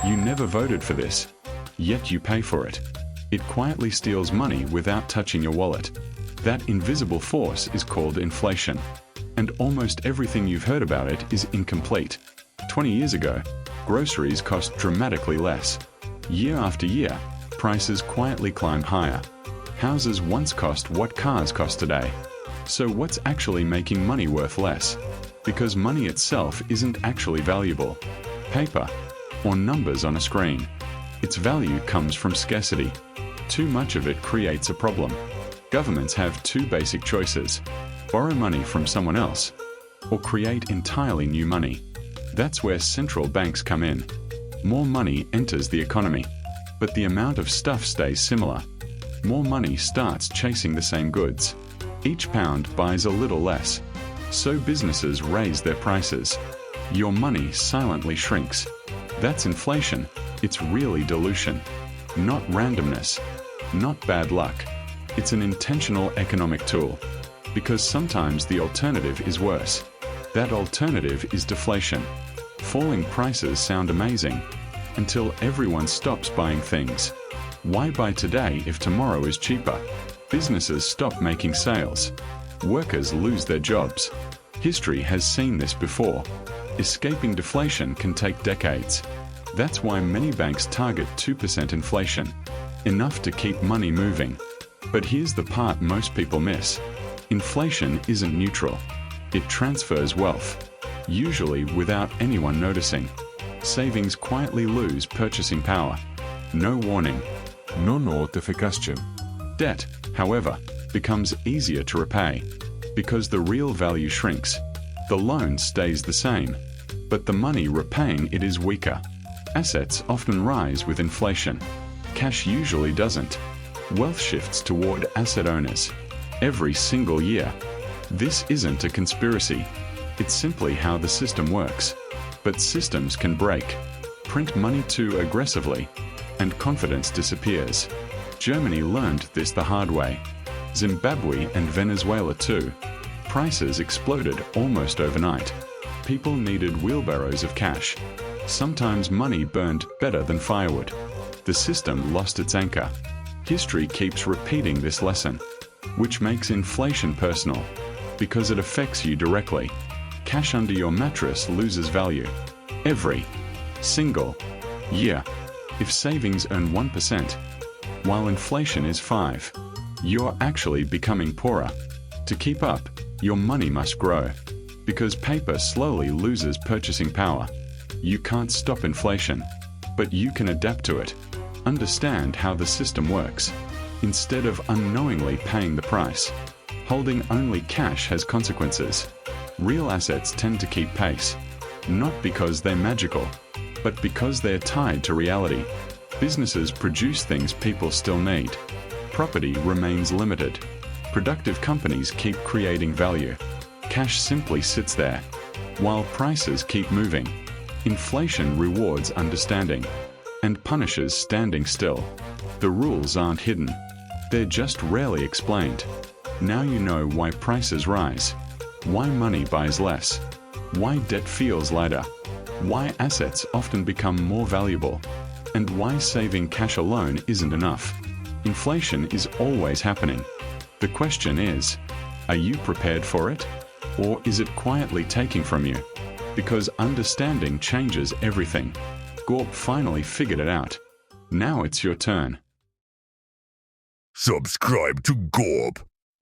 You never voted for this, yet you pay for it. It quietly steals money without touching your wallet. That invisible force is called inflation. And almost everything you've heard about it is incomplete. 20 years ago, groceries cost dramatically less. Year after year, prices quietly climb higher. Houses once cost what cars cost today. So what's actually making money worth less? Because money itself isn't actually valuable. Paper, or numbers on a screen. Its value comes from scarcity. Too much of it creates a problem. Governments have two basic choices: borrow money from someone else, or create entirely new money. That's where central banks come in. More money enters the economy, but the amount of stuff stays similar. More money starts chasing the same goods. Each pound buys a little less. So businesses raise their prices. Your money silently shrinks. That's inflation. It's really dilution. Not randomness. Not bad luck. It's an intentional economic tool. Because sometimes the alternative is worse. That alternative is deflation. Falling prices sound amazing, until everyone stops buying things. Why buy today if tomorrow is cheaper? Businesses stop making sales. Workers lose their jobs. History has seen this before. Escaping deflation can take decades. That's why many banks target 2% inflation, enough to keep money moving. But here's the part most people miss. Inflation isn't neutral. It transfers wealth, usually without anyone noticing. Savings quietly lose purchasing power. No warning. No notification. Debt, however, becomes easier to repay, because the real value shrinks. The loan stays the same, but the money repaying it is weaker. Assets often rise with inflation. Cash usually doesn't. Wealth shifts toward asset owners every single year. This isn't a conspiracy. It's simply how the system works. But systems can break. Print money too aggressively, and confidence disappears. Germany learned this the hard way. Zimbabwe and Venezuela too. Prices exploded almost overnight. People needed wheelbarrows of cash. Sometimes money burned better than firewood. The system lost its anchor. History keeps repeating this lesson, which makes inflation personal, because it affects you directly. Cash under your mattress loses value every single year. If savings earn 1%, while inflation is 5%, you're actually becoming poorer. To keep up, your money must grow, because paper slowly loses purchasing power. You can't stop inflation, but you can adapt to it. Understand how the system works, instead of unknowingly paying the price. Holding only cash has consequences. Real assets tend to keep pace, not because they're magical, but because they're tied to reality. Businesses produce things people still need. Property remains limited. Productive companies keep creating value. Cash simply sits there, while prices keep moving. Inflation rewards understanding, and punishes standing still. The rules aren't hidden. They're just rarely explained. Now you know why prices rise, why money buys less, why debt feels lighter, why assets often become more valuable, and why saving cash alone isn't enough. Inflation is always happening. The question is, are you prepared for it? Or is it quietly taking from you? Because understanding changes everything. GORP finally figured it out. Now it's your turn. Subscribe to GORP.